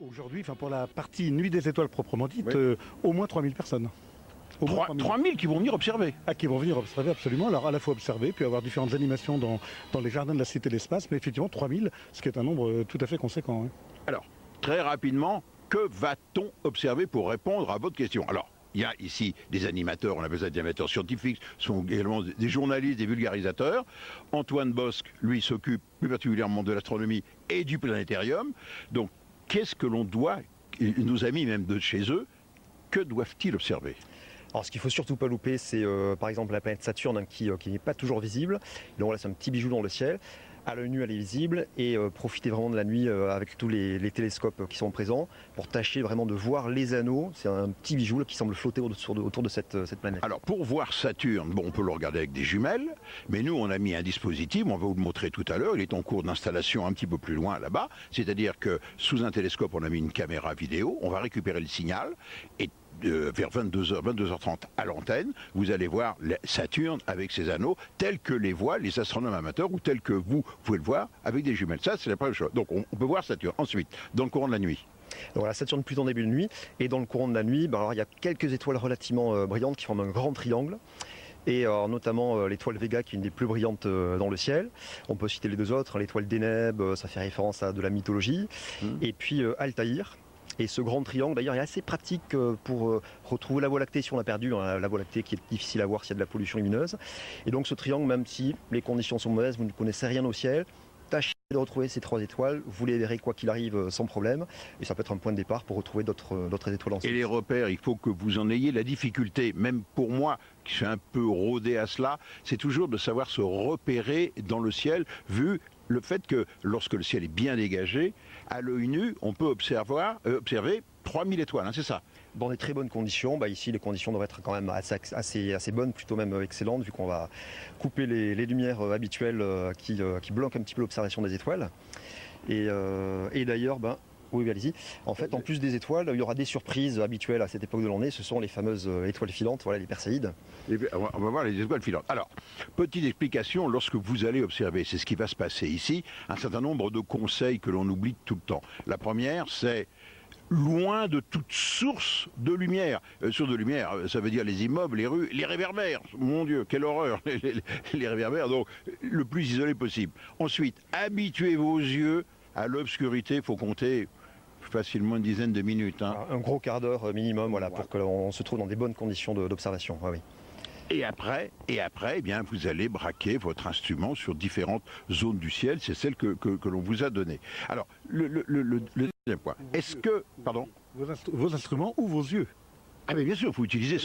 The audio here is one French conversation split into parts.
Aujourd'hui, enfin pour la partie Nuit des étoiles proprement dite, Oui. au moins 3000 personnes. Au moins 3000 qui vont venir observer. Ah, qui vont venir observer absolument. Alors à la fois observer, puis avoir différentes animations dans les jardins de la Cité de l'Espace, mais effectivement 3000, ce qui est un nombre tout à fait conséquent. Hein. Alors, très rapidement, que va-t-on observer pour répondre à votre question? Alors, il y a ici des animateurs, on appelle ça des animateurs scientifiques, ce sont également des journalistes, des vulgarisateurs. Antoine Bosque, lui, s'occupe plus particulièrement de l'astronomie et du planétarium. Donc, qu'est-ce que l'on doit, nos amis même de chez eux, que doivent-ils observer? Alors, ce qu'il ne faut surtout pas louper, c'est par exemple la planète Saturne qui n'est pas toujours visible. Donc là, c'est un petit bijou dans le ciel. À l'œil nu, elle est visible et profiter vraiment de la nuit avec tous les télescopes qui sont présents pour tâcher vraiment de voir les anneaux. C'est un petit bijou là, qui semble flotter autour de cette planète. Alors, pour voir Saturne, bon, on peut le regarder avec des jumelles, mais nous, on a mis un dispositif, on va vous le montrer tout à l'heure, il est en cours d'installation un petit peu plus loin là-bas, c'est-à-dire que sous un télescope, on a mis une caméra vidéo, on va récupérer le signal et vers 22h, 22h30 à l'antenne, vous allez voir Saturne avec ses anneaux tels que les voient les astronomes amateurs ou tels que vous pouvez le voir avec des jumelles. Ça, c'est la première chose. Donc, on peut voir Saturne. Ensuite, dans le courant de la nuit. Donc la Saturne plutôt en début de nuit et dans le courant de la nuit, alors, il y a quelques étoiles relativement brillantes qui forment un grand triangle. Et notamment l'étoile Vega qui est une des plus brillantes dans le ciel. On peut citer les deux autres, l'étoile d'Éneb, ça fait référence à de la mythologie. Et puis Altaïr. Et ce grand triangle, d'ailleurs, est assez pratique pour retrouver la Voie lactée si on l'a perdu, hein, la Voie lactée qui est difficile à voir s'il y a de la pollution lumineuse. Et donc ce triangle, même si les conditions sont mauvaises, vous ne connaissez rien au ciel, tâchez de retrouver ces trois étoiles, vous les verrez quoi qu'il arrive sans problème. Et ça peut être un point de départ pour retrouver d'autres étoiles ensuite. Et les repères, il faut que vous en ayez la difficulté, même pour moi, qui suis un peu rodé à cela, c'est toujours de savoir se repérer dans le ciel, vu le fait que lorsque le ciel est bien dégagé, à l'œil nu, on peut observer 3000 étoiles, hein, c'est ça? Dans des très bonnes conditions, ici les conditions doivent être quand même assez bonnes, plutôt même excellentes, vu qu'on va couper les lumières habituelles qui bloquent un petit peu l'observation des étoiles. Et d'ailleurs, oui, allez-y. En fait, en plus des étoiles, il y aura des surprises habituelles à cette époque de l'année. Ce sont les fameuses étoiles filantes, voilà, les Perséides. On va voir les étoiles filantes. Alors, petite explication, lorsque vous allez observer, c'est ce qui va se passer ici, un certain nombre de conseils que l'on oublie tout le temps. La première, c'est loin de toute source de lumière. Source de lumière, ça veut dire les immeubles, les rues, les réverbères. Mon Dieu, quelle horreur, les réverbères, donc le plus isolé possible. Ensuite, habituez vos yeux à l'obscurité, il faut compter facilement une dizaine de minutes. Hein. Un gros quart d'heure minimum, voilà, pour que l'on se trouve dans des bonnes conditions d'observation. Oui. Et après, eh bien, vous allez braquer votre instrument sur différentes zones du ciel. C'est celle que l'on vous a donnée. Alors, le deuxième point. Est-ce que... Pardon? Vos instruments ou vos yeux? Ah mais bien sûr, il faut utiliser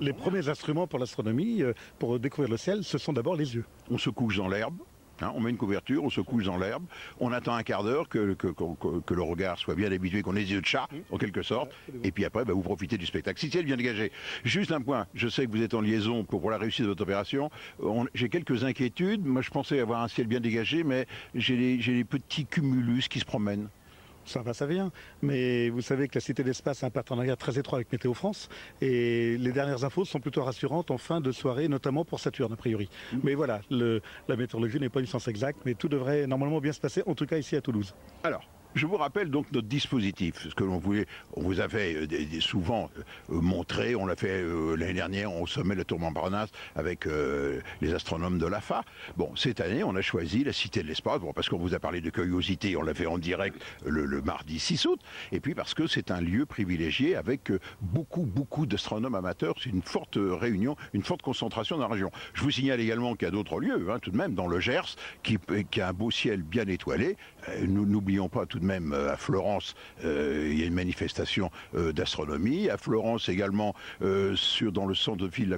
Les premiers instruments pour l'astronomie, pour découvrir le ciel, ce sont d'abord les yeux. On se couche dans l'herbe. Hein, on met une couverture, on se couche dans l'herbe, on attend un quart d'heure que le regard soit bien habitué, qu'on ait des yeux de chat, en quelque sorte, et puis après, vous profitez du spectacle. Si ciel bien dégagé. Juste un point, je sais que vous êtes en liaison pour la réussite de votre opération. J'ai quelques inquiétudes. Moi, je pensais avoir un ciel bien dégagé, mais j'ai les petits cumulus qui se promènent. Ça va, ça vient. Mais vous savez que la Cité de l'Espace a un partenariat très étroit avec Météo France. Et les dernières infos sont plutôt rassurantes en fin de soirée, notamment pour Saturne, a priori. Mais voilà, la météorologie n'est pas une science exacte, mais tout devrait normalement bien se passer, en tout cas ici à Toulouse. Alors, je vous rappelle donc notre dispositif, ce que l'on voulait, on vous avait souvent montré, on l'a fait l'année dernière au sommet de la tour Montparnasse avec les astronomes de l'AFA. Bon, cette année, on a choisi la Cité de l'Espace, parce qu'on vous a parlé de curiosité, on l'a fait en direct le mardi 6 août, et puis parce que c'est un lieu privilégié avec beaucoup d'astronomes amateurs, c'est une forte réunion, une forte concentration dans la région. Je vous signale également qu'il y a d'autres lieux, tout de même, dans le Gers, qui a un beau ciel bien étoilé. Nous n'oublions pas tout de même à Florence, il y a une manifestation d'astronomie. À Florence également, dans le centre de ville,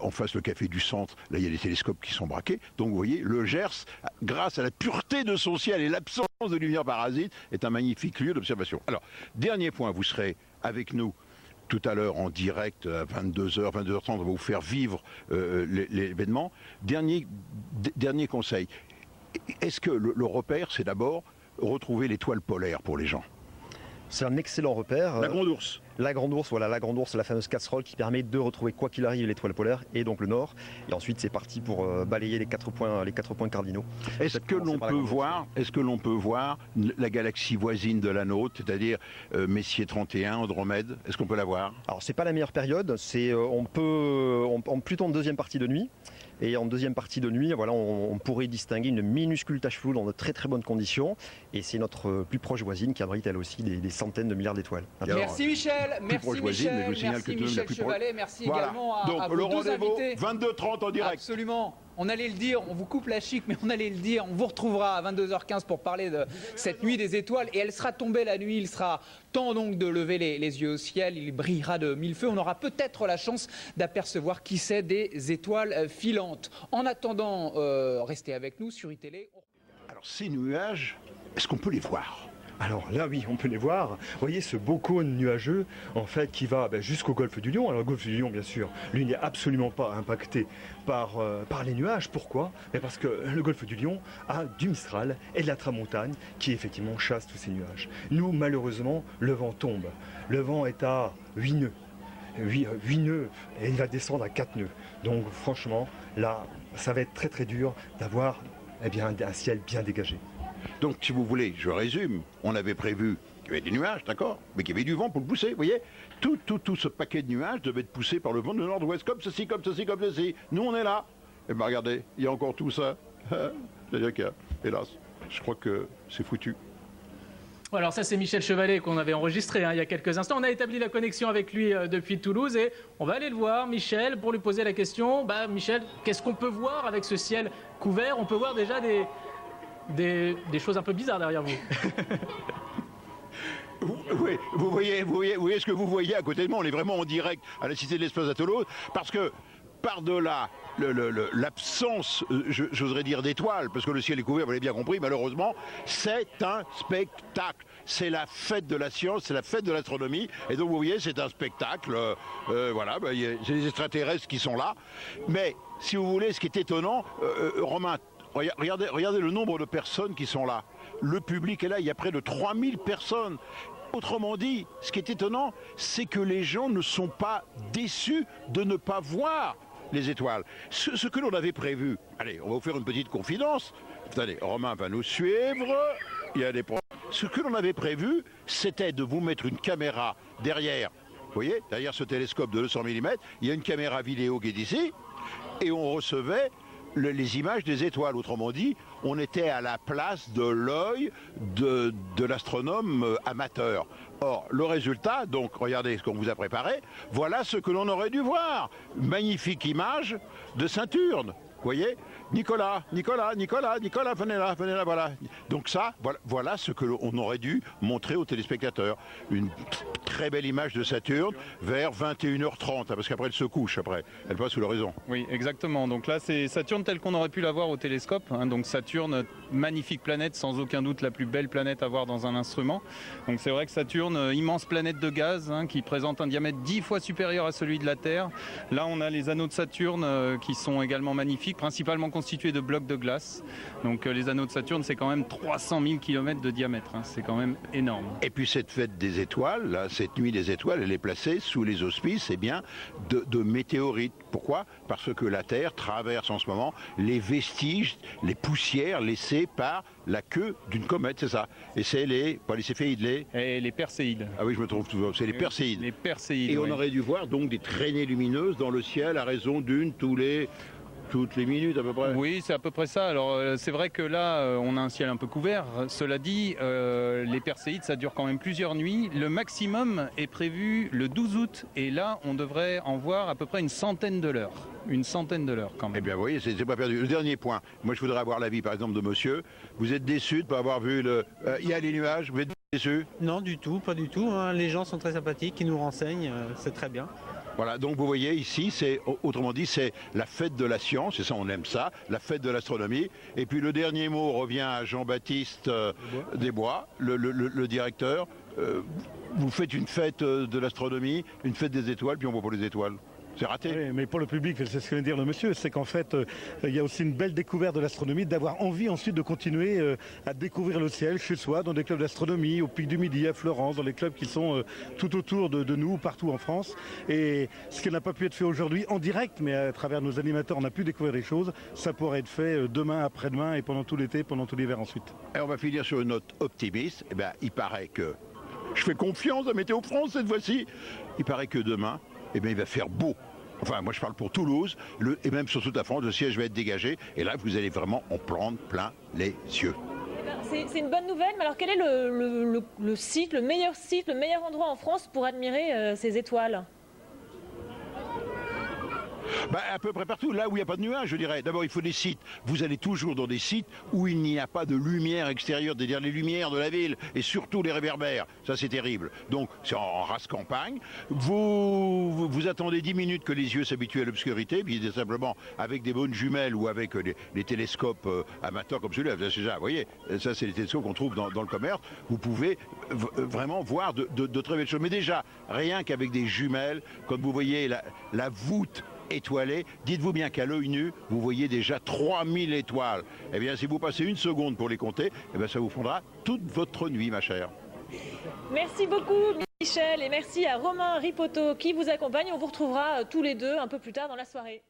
en face le café du centre, là il y a des télescopes qui sont braqués. Donc vous voyez, le Gers, grâce à la pureté de son ciel et l'absence de lumière parasite, est un magnifique lieu d'observation. Alors, dernier point, vous serez avec nous tout à l'heure en direct à 22h, 22h30, on va vous faire vivre l'événement. Dernier conseil. Est-ce que le repère, c'est d'abord retrouver l'étoile polaire pour les gens? C'est un excellent repère. La Grande Ourse. La Grande Ourse, voilà, la Grande Ourse, la fameuse casserole qui permet de retrouver quoi qu'il arrive l'étoile polaire et donc le Nord. Et ensuite c'est parti pour balayer les 4 points cardinaux. Est-ce que l'on peut voir la galaxie voisine de la nôtre, c'est-à-dire Messier 31, Andromède? Est-ce qu'on peut la voir? Alors c'est pas la meilleure période, c'est plutôt en deuxième partie de nuit. Et en deuxième partie de nuit, voilà, on pourrait distinguer une minuscule tache floue dans de très très bonnes conditions. Et c'est notre plus proche voisine qui abrite elle aussi des centaines de milliards d'étoiles. Merci Michel, merci Michel Chevalet, merci également à vos deux invités. 22h30 en direct. Absolument. On allait le dire, on vous coupe la chic, mais on allait le dire. On vous retrouvera à 22h15 pour parler de cette nuit des étoiles. Et elle sera tombée la nuit, il sera temps donc de lever les yeux au ciel. Il brillera de mille feux. On aura peut-être la chance d'apercevoir qui c'est des étoiles filantes. En attendant, restez avec nous sur iTélé. Alors ces nuages, est-ce qu'on peut les voir? Alors là oui, on peut les voir. Vous voyez ce beau cône nuageux en fait qui va jusqu'au golfe du Lion. Alors le golfe du Lion bien sûr, lui n'est absolument pas impacté par les nuages. Pourquoi? Parce que le golfe du Lion a du Mistral et de la Tramontane qui effectivement chasse tous ces nuages. Nous malheureusement le vent tombe. Le vent est à 8 nœuds. 8 nœuds et il va descendre à 4 nœuds. Donc franchement là ça va être très très dur d'avoir un ciel bien dégagé. Donc, si vous voulez, je résume, on avait prévu qu'il y avait des nuages, d'accord, mais qu'il y avait du vent pour le pousser, vous voyez. Tout ce paquet de nuages devait être poussé par le vent de nord-ouest, comme ceci, comme ceci, comme ceci. Nous, on est là. Et bien, regardez, il y a encore tout ça. C'est-à-dire qu'il y a, hélas, je crois que c'est foutu. Alors ça c'est Michel Chevalet qu'on avait enregistré il y a quelques instants. On a établi la connexion avec lui depuis Toulouse et on va aller le voir, Michel, pour lui poser la question. Michel, qu'est-ce qu'on peut voir avec ce ciel couvert? On peut voir déjà des choses un peu bizarres derrière vous. Oui, vous voyez ce que vous voyez à côté de moi. On est vraiment en direct à la Cité de l'Espace à Toulouse parce que par-delà l'absence, j'oserais dire, d'étoiles, parce que le ciel est couvert, vous l'avez bien compris, malheureusement, c'est un spectacle. C'est la fête de la science, c'est la fête de l'astronomie. Et donc, vous voyez, c'est un spectacle. Voilà, c'est les extraterrestres qui sont là. Mais, si vous voulez, ce qui est étonnant, Romain, regardez le nombre de personnes qui sont là. Le public est là, il y a près de 3000 personnes. Autrement dit, ce qui est étonnant, c'est que les gens ne sont pas déçus de ne pas voir les étoiles. Ce que l'on avait prévu, allez, on va vous faire une petite confidence. Attendez, Romain va nous suivre, il y a des problèmes. Ce que l'on avait prévu, c'était de vous mettre une caméra derrière, vous voyez, derrière ce télescope de 200 mm, il y a une caméra vidéo qui est ici, et on recevait les images des étoiles. Autrement dit, on était à la place de l'œil de l'astronome amateur. Or, le résultat, donc, regardez ce qu'on vous a préparé, voilà ce que l'on aurait dû voir. Magnifique image de Saturne. Vous voyez, Nicolas, venez là, voilà. Donc ça, voilà ce que l'on aurait dû montrer aux téléspectateurs. Une très belle image de Saturne vers 21h30, parce qu'après elle se couche, elle passe sous l'horizon. Oui, exactement. Donc là, c'est Saturne telle qu'on aurait pu la voir au télescope. Donc Saturne, magnifique planète, sans aucun doute la plus belle planète à voir dans un instrument. Donc c'est vrai que Saturne, immense planète de gaz, qui présente un diamètre 10 fois supérieur à celui de la Terre. Là, on a les anneaux de Saturne qui sont également magnifiques, principalement constitués de blocs de glace. Donc les anneaux de Saturne, c'est quand même 300 000 km de diamètre. C'est quand même énorme. Et puis cette fête des étoiles, là, cette nuit des étoiles, elle est placée sous les auspices de météorites. Pourquoi? Parce que la Terre traverse en ce moment les vestiges, les poussières laissées par la queue d'une comète, c'est ça. Et c'est pas les céphéides, les Perséides. Ah oui, je me trompe toujours, c'est les Perséides. Les Perséides, et on aurait dû voir donc des traînées lumineuses dans le ciel à raison d'une toutes les minutes à peu près. Oui, c'est à peu près ça. Alors c'est vrai que là, on a un ciel un peu couvert. Cela dit, les Perséides, ça dure quand même plusieurs nuits. Le maximum est prévu le 12 août. Et là, on devrait en voir à peu près une centaine de l'heure. Une centaine de l'heure quand même. Eh bien, vous voyez, c'est pas perdu. Le dernier point. Moi, je voudrais avoir l'avis, par exemple, de monsieur. Vous êtes déçu de ne pas avoir vu il y a les nuages, vous êtes déçu? Non, du tout, pas du tout. Les gens sont très sympathiques, ils nous renseignent, c'est très bien. Voilà, donc vous voyez ici, autrement dit, c'est la fête de la science, et ça on aime ça, la fête de l'astronomie. Et puis le dernier mot revient à Jean-Baptiste Desbois, le directeur. Vous faites une fête de l'astronomie, une fête des étoiles, puis on voit pas les étoiles. C'est raté. Oui, mais pour le public, c'est ce que vient de dire le monsieur, c'est qu'en fait, il y a aussi une belle découverte de l'astronomie, d'avoir envie ensuite de continuer à découvrir le ciel chez soi, dans des clubs d'astronomie, au Pic du Midi, à Florence, dans les clubs qui sont tout autour de nous, partout en France. Et ce qui n'a pas pu être fait aujourd'hui en direct, mais à travers nos animateurs, on a pu découvrir des choses. Ça pourrait être fait demain, après-demain et pendant tout l'été, pendant tout l'hiver ensuite. Et on va finir sur une note optimiste. Eh bien, il paraît que je fais confiance à Météo France cette fois-ci. Il paraît que demain, eh bien, il va faire beau. Enfin, moi je parle pour Toulouse, et même sur toute la France, le siège va être dégagé. Et là, vous allez vraiment en prendre plein les yeux. C'est une bonne nouvelle, mais alors quel est le site, le meilleur endroit en France pour admirer ces étoiles ? À peu près partout, là où il n'y a pas de nuages, je dirais. D'abord, il faut des sites. Vous allez toujours dans des sites où il n'y a pas de lumière extérieure, c'est-à-dire les lumières de la ville, et surtout les réverbères. Ça, c'est terrible. Donc, c'est en race campagne. Vous attendez 10 minutes que les yeux s'habituent à l'obscurité, puis simplement, avec des bonnes jumelles ou avec les télescopes amateurs comme celui-là, vous voyez, ça, c'est les télescopes qu'on trouve dans le commerce. Vous pouvez vraiment voir de très belles choses. Mais déjà, rien qu'avec des jumelles, comme vous voyez la voûte étoilée, dites-vous bien qu'à l'œil nu, vous voyez déjà 3000 étoiles. Eh bien, si vous passez une seconde pour les compter, eh bien, ça vous prendra toute votre nuit, ma chère. Merci beaucoup, Michel, et merci à Romain Ripoto qui vous accompagne. On vous retrouvera tous les deux un peu plus tard dans la soirée.